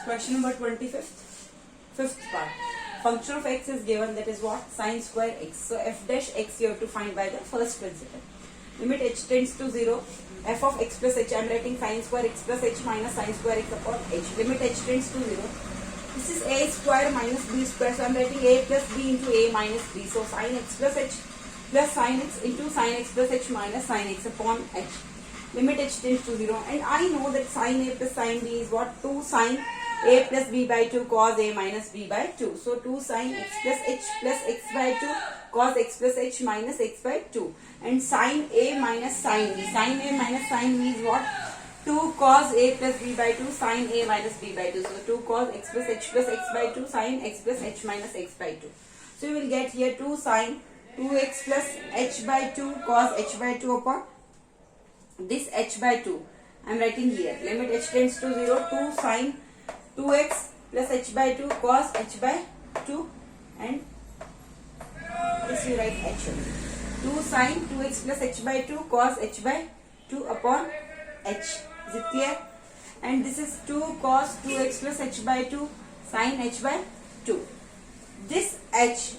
Question number 25th, fifth part. Function of x is given, that is what? Sine square x. So f dash x you have to find by the first principle. Limit h tends to 0. F of x plus h, I am writing sine square x plus h minus sine square x upon h. Limit h tends to 0. This is a square minus b square. So I am writing a plus b into a minus b. So sine x plus h plus sine x into sine x plus h minus sine x upon h. Limit h tends to 0. And I know that sine a plus sine b is what? 2 sine a plus b by 2 cos a minus b by 2. So 2 sine x plus x by 2 cos x plus h minus x by 2. And sine a minus sine b. Sine a minus sine b is what? 2 cos a plus b by 2 sine a minus b by 2. So 2 cos x plus x by 2 sine x plus h minus x by 2. So you will get here 2 sine 2x plus h by 2 cos h by 2 upon this h by 2. I am writing here. Limit h tends to 0. 2 sine 2x plus h by 2 cos h by 2, and this you write h. 2 sine 2x plus h by 2 cos h by 2 upon h. Is it clear? And this is 2 cos 2x plus h by 2 sine h by 2. This h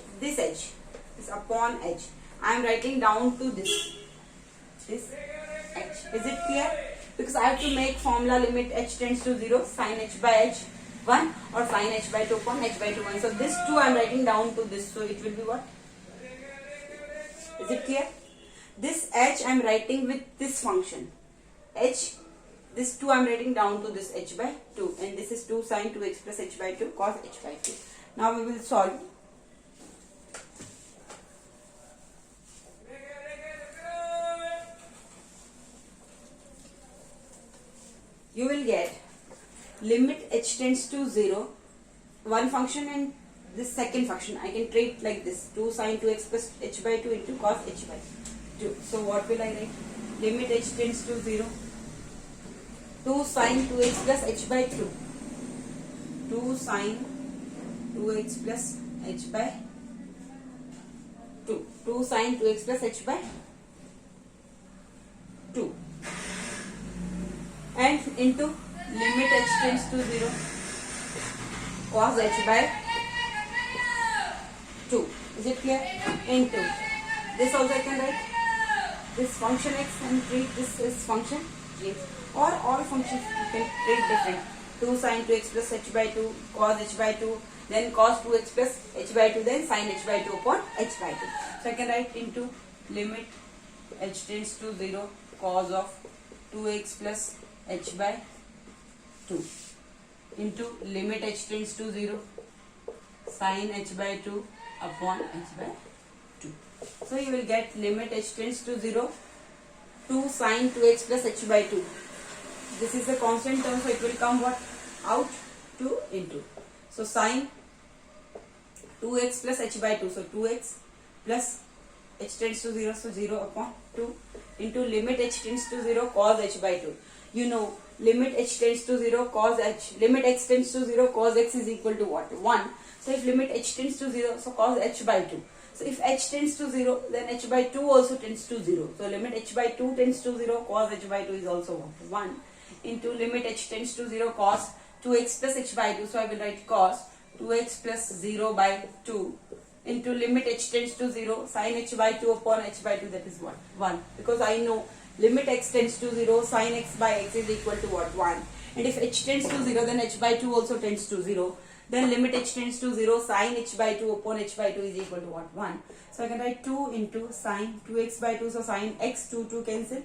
is upon h. I am writing down to this h. Is it clear? Because I have to make formula limit h tends to 0 sin h by h 1 or sin h by 2 upon h by 2 1. So this 2 I am writing down to this. So it will be what? Is it clear? This h I am writing with this function. H, this 2 I am writing down to this h by 2. And this is 2 sin 2x plus h by 2 cos h by 2. Now we will solve. You will get limit h tends to 0, one function, and this second function I can treat like this, 2 sin 2x plus h by 2 into cos h by 2. So what will I write? Limit h tends to 0, 2 sin 2x plus h by 2, 2 sin 2x plus h by 2, 2 sin 2x plus h by 2, and into limit h tends to 0 cos h by 2. Is it clear? Into this also I can write this function x and treat this as function g, or all functions you can treat different. 2 sin 2x plus h by 2 cos h by 2, then cos 2x plus h by 2, then sin h by 2 upon h by 2. So I can write into limit h tends to 0 cos of 2x plus h by 2 into limit h tends to 0 sin h by 2 upon h by 2. So you will get limit h tends to 0, 2 sin 2x plus h by 2. This is a constant term, so it will come what? Out, 2 into. So sin 2x plus h by 2. So 2x plus h tends to 0, so 0 upon 2 into limit h tends to 0 cos h by 2. You know, limit h tends to 0 cos h, limit x tends to 0 cos x is equal to what? 1. So if limit h tends to 0, so cos h by 2. So if h tends to 0, then h by 2 also tends to 0. So limit h by 2 tends to 0, cos h by 2 is also what? 1. Into limit h tends to 0 cos 2x plus h by 2. So I will write cos 2x plus 0 by 2 into limit h tends to 0 sin h by 2 upon h by 2, that is what? 1. Because I know limit x tends to 0 sin x by x is equal to what? 1. And if h tends to 0, then h by 2 also tends to 0. Then limit h tends to 0 sin h by 2 upon h by 2 is equal to what? 1. So I can write 2 into sin 2x by 2. So sin x 2 cancel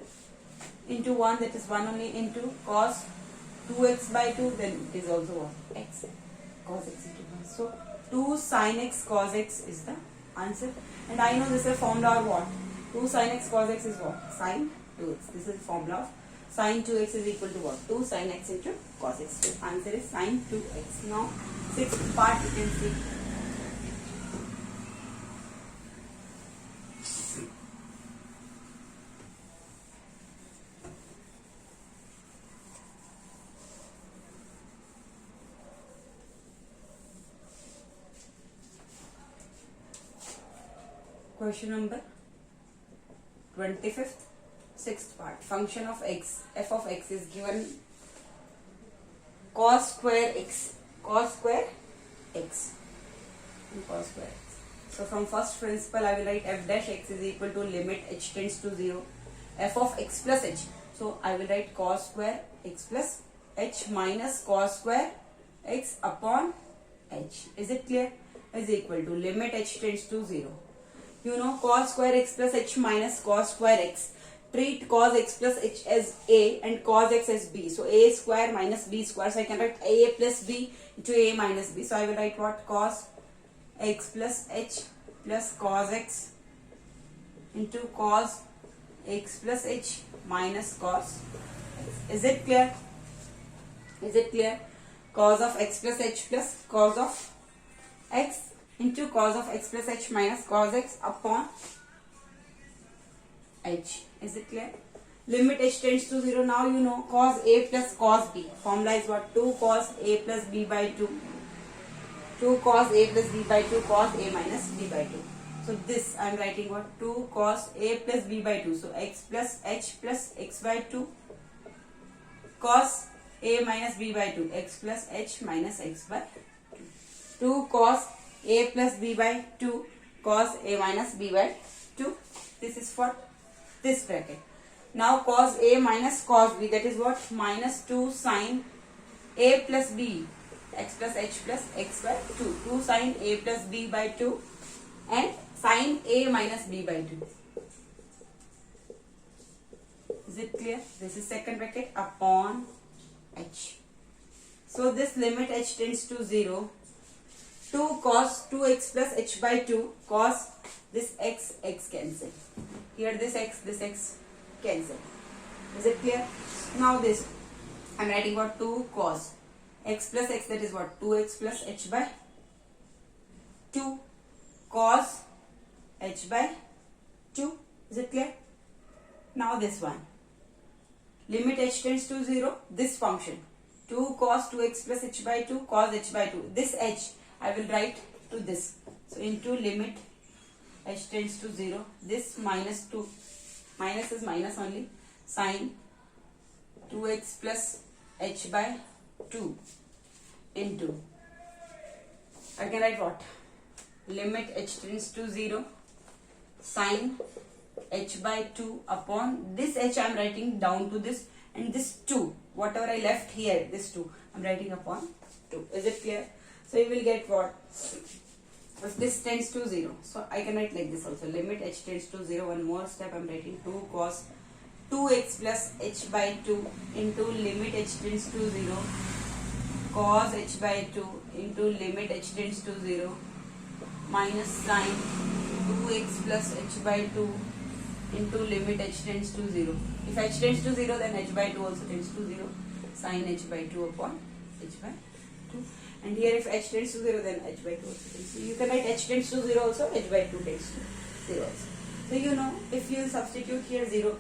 into 1, that is 1 only, into cos 2x by 2, then it is also what? X. Cos x into 1. So 2 sin x cos x is the answer. And I know this is a formula of what? 2 sin x cos x is what? Sin 2x. This is the formula of sin 2x is equal to what? 2 sin x into cos x. So answer is sin 2x. Now, sixth part you can see. Question number 25th, sixth part. Function of x, f of x is given cos square x, cos square x, and cos square x. So from first principle I will write f dash x is equal to limit h tends to 0, f of x plus h. So I will write cos square x plus h minus cos square x upon h. Is it clear? Is equal to limit h tends to 0. You know cos square x plus h minus cos square x. Treat cos x plus h as a and cos x as b. So a square minus b square. So I can write a plus b into a minus b. So I will write what? Cos x plus h plus cos x into cos x plus h minus cos x. Is it clear? Is it clear? Cos of x plus h plus cos of x into cos of x plus h minus cos x upon h. Is it clear? Limit h tends to 0. Now you know cos a plus cos b. Formula is what? 2 cos a plus b by 2. 2 cos a plus b by 2 cos a minus b by 2. So this I am writing what? 2 cos a plus b by 2. So x plus h plus x by 2 cos a minus b by 2. X plus h minus x by 2. 2 cos a plus b by 2 cos a minus b by 2. This is for this bracket. Now cos a minus cos b, that is what? Minus 2 sin a plus b, x plus h plus x by 2. 2 sin a plus b by 2 and sin a minus b by 2. Is it clear? This is second bracket upon h. So this limit h tends to 0. 2 cos 2x plus h by 2 cos this x cancel. Here this x cancel. Is it clear? Now this I am writing what? 2 cos x plus x, that is what? 2x plus h by 2 cos h by 2. Is it clear? Now this one. Limit h tends to 0. This function 2 cos 2x plus h by 2 cos h by 2. This h I will write to this. So into limit h tends to 0. This minus 2. Minus is minus only. Sin 2x plus h by 2 into. I can write what? Limit h tends to 0. Sin h by 2 upon this h I am writing down to this, and this 2. Whatever I left here, this 2 I am writing upon 2. Is it clear? So you will get what? If this tends to 0. So I can write like this also. Limit h tends to 0. One more step I am writing 2 cos 2x plus h by 2 into limit h tends to 0. Cos h by 2 into limit h tends to 0 minus sin 2x plus h by 2 into limit h tends to 0. If h tends to 0, then h by 2 also tends to 0. Sin h by 2 upon h by 2. And here if h tends to 0, then h by 2 also tends to 0. You can write h tends to 0 also, h by 2 tends to 0 also. So you know, if you substitute here 0,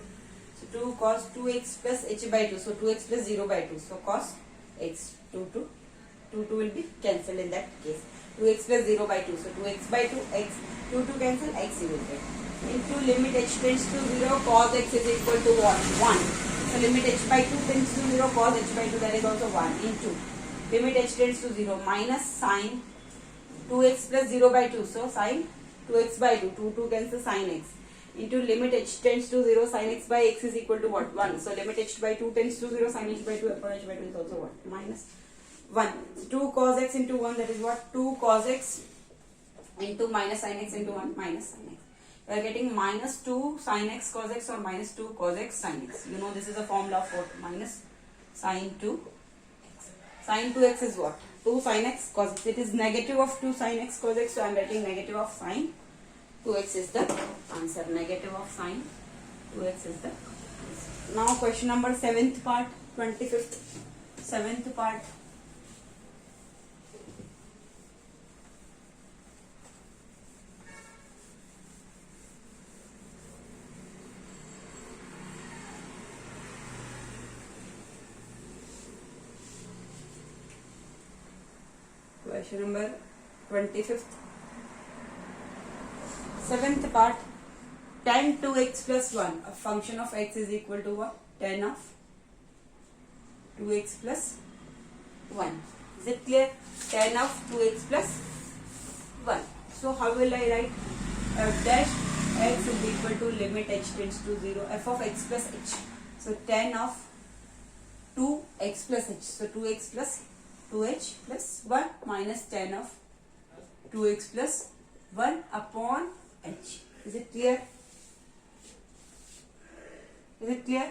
so 2 cos 2x plus h by 2, so 2x plus 0 by 2. So cos x, 2 will be cancelled in that case. 2x plus 0 by 2, so 2x by 2, x, 2 cancel, x you will get. Into limit h tends to 0, cos x is equal to what? 1. So limit h by 2 tends to 0, cos h by 2, that is also 1. Into limit h tends to 0 minus sin 2x plus 0 by 2. So sin 2x by 2, 2 cancel, sin x. Into limit h tends to 0, sin x by x is equal to what? 1. So limit h by 2 tends to 0, sin h by 2 upon h by 2 is also what? Minus 1. So 2 cos x into 1, that is what? 2 cos x into minus sin x into 1 minus sin x. We are getting minus 2 sin x cos x or minus 2 cos x sin x. You know this is a formula of what? Minus sin 2x. Sin 2x is what? 2 sin x cos x. It is negative of 2 sin x cos x. So I am writing negative of sin 2x is the answer. Negative of sin 2x is the answer. Now question number 7th part, 25th. 7th part. Question number 25th. 7th part. Tan 2x plus 1. A function of x is equal to what? Tan of 2x plus 1. Is it clear? Tan of 2x plus 1. So how will I write? F dash x is equal to limit h tends to 0, f of x plus h. So tan of 2x plus h. So 2x plus 2h plus 1 minus tan of 2x plus 1 upon h. Is it clear? Is it clear?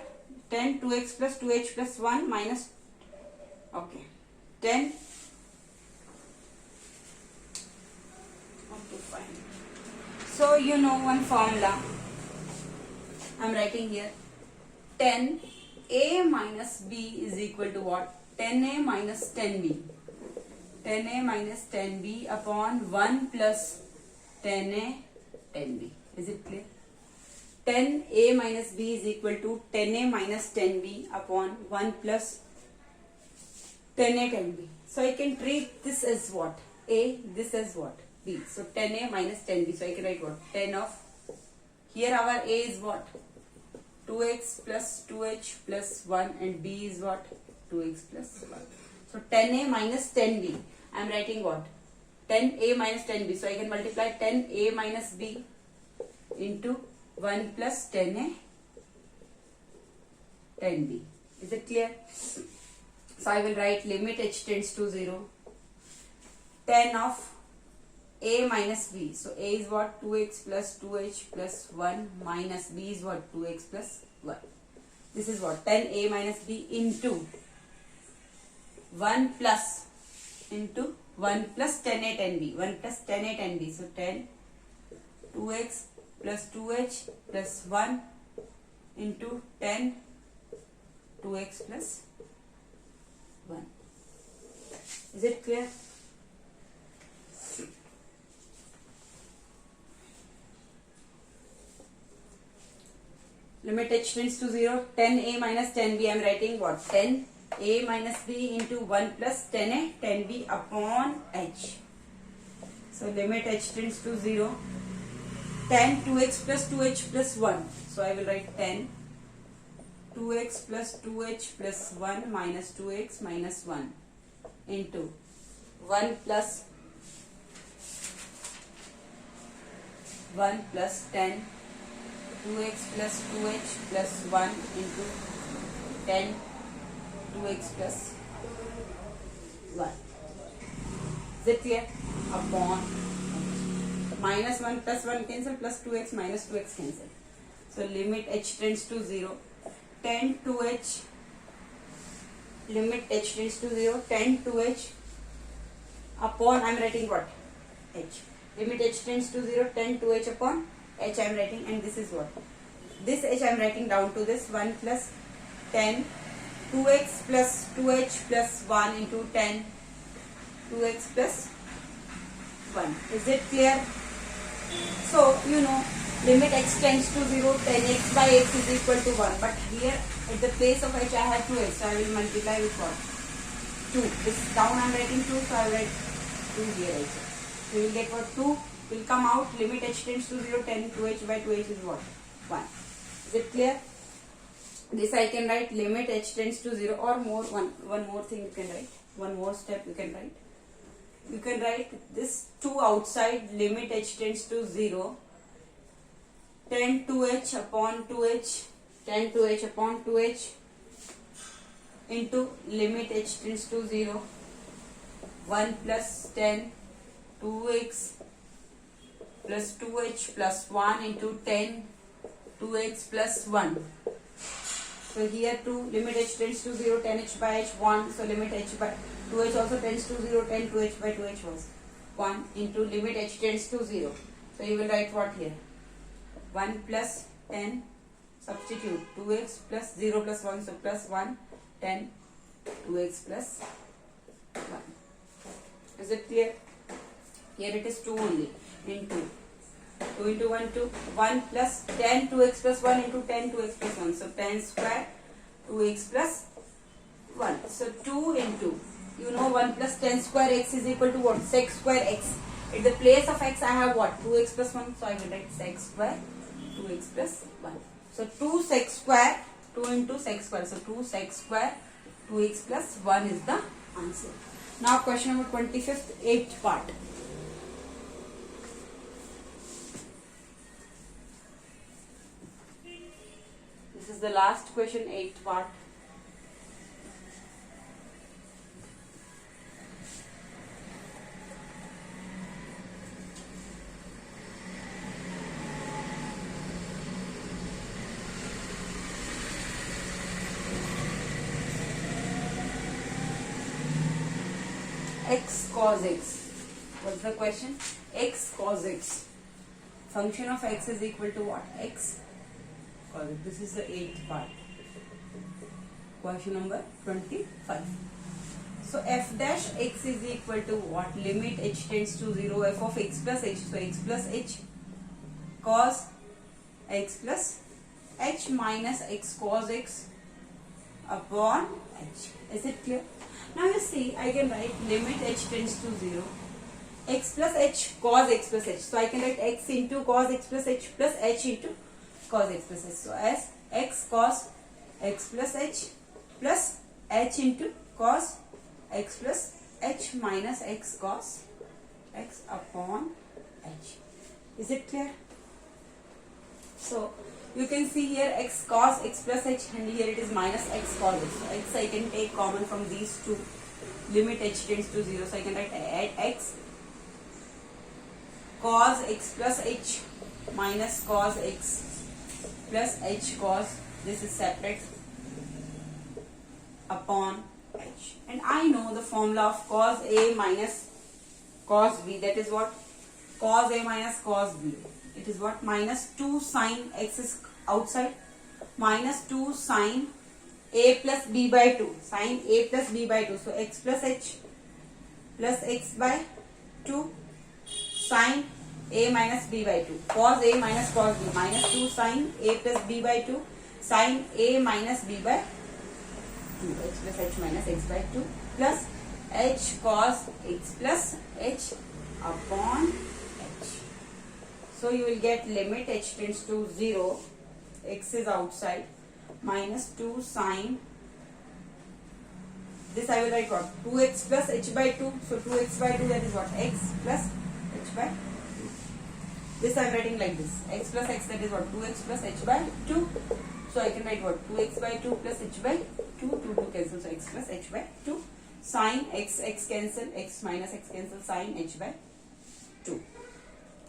Tan 2x plus 2h plus 1 minus, okay, 10. Okay, fine. So you know one formula. I am writing here. 10a minus b is equal to what? 10a minus 10b. 10a minus 10b upon 1 plus 10a 10b. Is it clear? 10a minus b is equal to 10a minus 10b upon 1 plus 10a 10b. So I can treat this as what? A, this as what? B. So 10a minus 10b. So I can write what? 10 of, here our a is what? 2x plus 2h plus 1 and b is what? 2x plus 1. So 10a minus 10b. I am writing what? 10a minus 10b. So I can multiply 10a minus b into 1 plus 10a 10b. Is it clear? So I will write limit h tends to 0. 10 of a minus b. So a is what? 2x plus 2h plus 1 minus b is what? 2x plus 1. This is what? 10a minus b into 1 plus into 1 plus 10a 10b. 1 plus 10a 10b. So 10 2x plus 2h plus 1 into 10 2x plus 1. Is it clear? Limit h tends to 0. 10a minus 10b. I am writing what? 10a minus b into 1 plus 10a 10b upon h. So limit h tends to 0. 10 2x plus 2h plus 1. So I will write 10 2x plus 2h plus 1 minus 2x minus 1 into 1 plus 10 2x plus 2h plus 1 into 10 2x plus 1. Is it clear? Upon minus 1 plus 1 cancel, plus 2x minus 2x cancel. So limit h tends to 0. 10 2h, limit h tends to 0. 10 2h upon, I am writing what? H. Limit h tends to 0. 10 2h upon h I am writing, and this is what? This h I am writing down to this 1 plus 10 2x plus 2h plus 1 into 10 2x plus 1. Is it clear? So, you know, limit x tends to 0, 10x by x is equal to 1. But here, at the place of h, I have 2x. So, I will multiply with what? 2. This down I am writing 2, so I will write 2 here also. So, you will get what? 2 will come out. Limit h tends to 0, 10 2h by 2h is what? 1. Is it clear? This I can write limit h tends to 0, or more, one more thing you can write. One more step you can write. You can write this 2 outside, limit h tends to 0, 10 2h upon 2h, 10 2h upon 2h into limit h tends to 0, 1 plus 10 2x plus 2h plus 1 into 10 2x plus 1. So here 2, limit h tends to 0, 10h by h 1, so limit h by 2h also tends to 0, 10 2h by 2h was 1 into limit h tends to 0. So you will write what here? 1 plus 10, substitute 2x plus 0 plus 1, so plus 1, 10 2x plus 1. Is it clear? Here it is 2 only, into 2 into 1 2, 1 plus 10 2x plus 1 into 10 2x plus 1. So 10 square 2x plus 1. So 2 into, you know, 1 plus 10 square x is equal to what? Sec square x. At the place of x I have what? 2x plus 1. So I will write sec square 2x plus 1. So 2 sec square, 2 into sec square. So 2 sec square 2x plus 1 is the answer. Now question number 25th, 8th part. This is the last question, 8th part. X cos x. What's the question? X cos x. Function of x is equal to what? X cos x. This is the 8th part. Question number 25. So f dash x is equal to what? Limit h tends to 0, f of x plus h. So x plus h cos x plus h minus x cos x upon h. Is it clear? Now you see, I can write limit h tends to 0, x plus h cos x plus h. So I can write x into cos x plus h plus h into cos x plus h. So as x cos x plus h plus h into cos x plus h minus x cos x upon h. Is it clear? So you can see here x cos x plus h, and here it is minus x cos x. So x I can take common from these two. Limit h tends to 0. So I can write x cos x plus h minus cos x plus h cos, this is separate, upon h. And I know the formula of cos a minus cos b. That is what? Cos a minus cos b. It is what? Minus 2 sine x is outside, minus 2 sine a plus b by 2. Sine a plus b by 2. So x plus h plus x by 2 sine a minus b by 2. Cos a minus cos b. Minus 2 sine a plus b by 2 sine a minus b by 2. H plus h minus x by 2 plus h cos x plus h upon h. So you will get limit h tends to 0, x is outside, minus 2 sine, this I will write what? 2x plus h by 2. So 2x by 2, that is what? X plus h by 2. This I am writing like this. X plus x, that is what? 2x plus h by 2. So I can write what? 2x by 2 plus h by 2. 2 cancel. So x plus h by 2. Sine x, x cancel. X minus x cancel. Sine h by 2.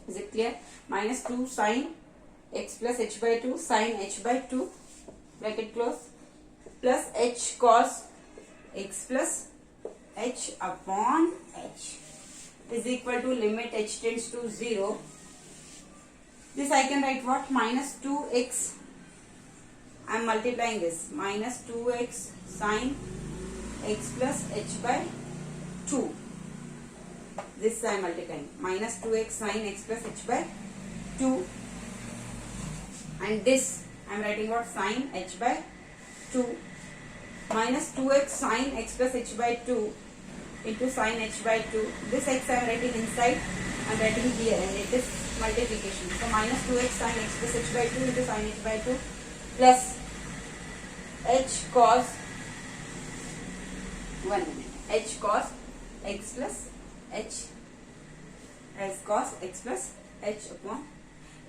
Is it clear? Minus 2 sine x plus h by 2 sine h by 2, bracket close, plus h cos x plus h upon h is equal to limit h tends to 0. This I can write what? Minus 2x. I am multiplying this. Minus 2x sine x plus h by 2. This I am multiplying. Minus 2x sine x plus h by 2. And this I am writing what? Sine h by 2. Minus 2x sine x plus h by 2 into sine h by 2. This x I am writing inside. I am writing here, and it is multiplication. So minus 2x sine x plus h by 2 into sine h by 2 plus h cos, 1 minute, h cos x plus h as cos x plus h upon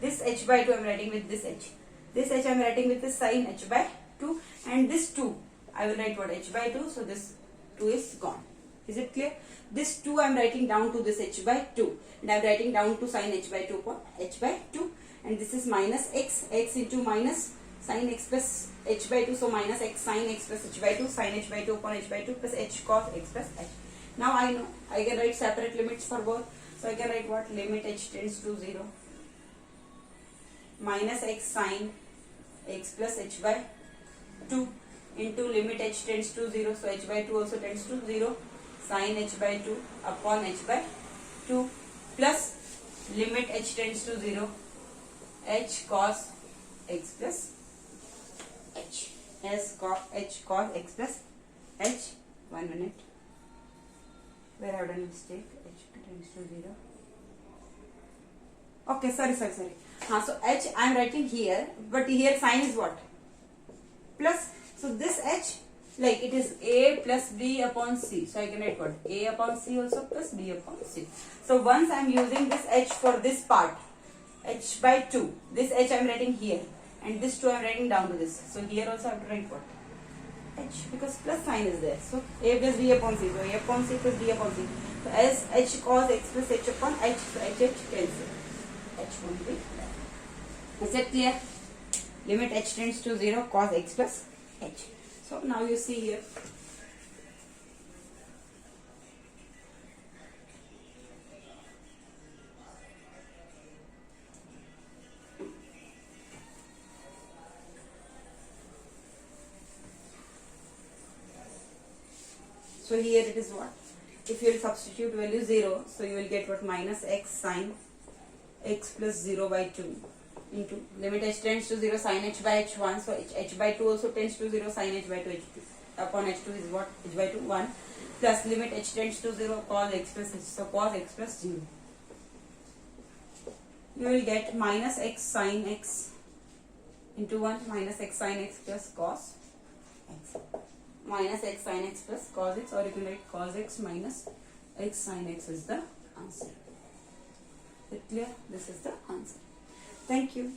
this h by 2 I am writing with this h. This h I am writing with this sine h by 2, and this 2 I will write what? H by 2. So this 2 is gone. Is it clear? This 2 I am writing down to this h by 2, and I am writing down to sine h by 2 upon h by 2, and this is minus x, x into minus sine x plus h by 2. So minus x sine x plus h by 2 sine h by 2 upon h by 2 plus h cos x plus h. Now I know I can write separate limits for both. So I can write what? Limit h tends to 0, minus x sine x plus h by 2 into limit h tends to 0. So h by 2 also tends to 0, sine h by 2 upon h by 2 plus limit h tends to 0, h cos x plus h as h cos x plus h. 1 minute. Where I have done mistake? H tends to 0. Okay, sorry. So h I am writing here, but here sign is what? Plus. So this h like it is a plus b upon c. So I can write what? A upon c also plus b upon c. So once I am using this h for this part, h by 2. This h I am writing here, and this 2 I am writing down to this. So here also I have to write what? H, because plus sign is there. So a plus b upon c. So a upon c plus b upon c. So as h cos x plus h upon h, so h cancel. H won't be there. Is that clear? Limit h tends to 0 cos x plus h. So now you see here. So here it is what? If you will substitute value 0, so you will get what? Minus x sine x plus 0 by 2 into limit h tends to 0 sin h by h1. So h by 2 also tends to 0 sin h by 2 h2. Upon h2 is what? H by 2 1 plus limit h tends to 0 cos x plus h. So cos x plus 0. You will get minus x sin x into 1 minus x sin x plus cos x. Minus x sin x plus cos x, or you can write cos x minus x sin x is the answer. Is it clear? This is the answer. Thank you.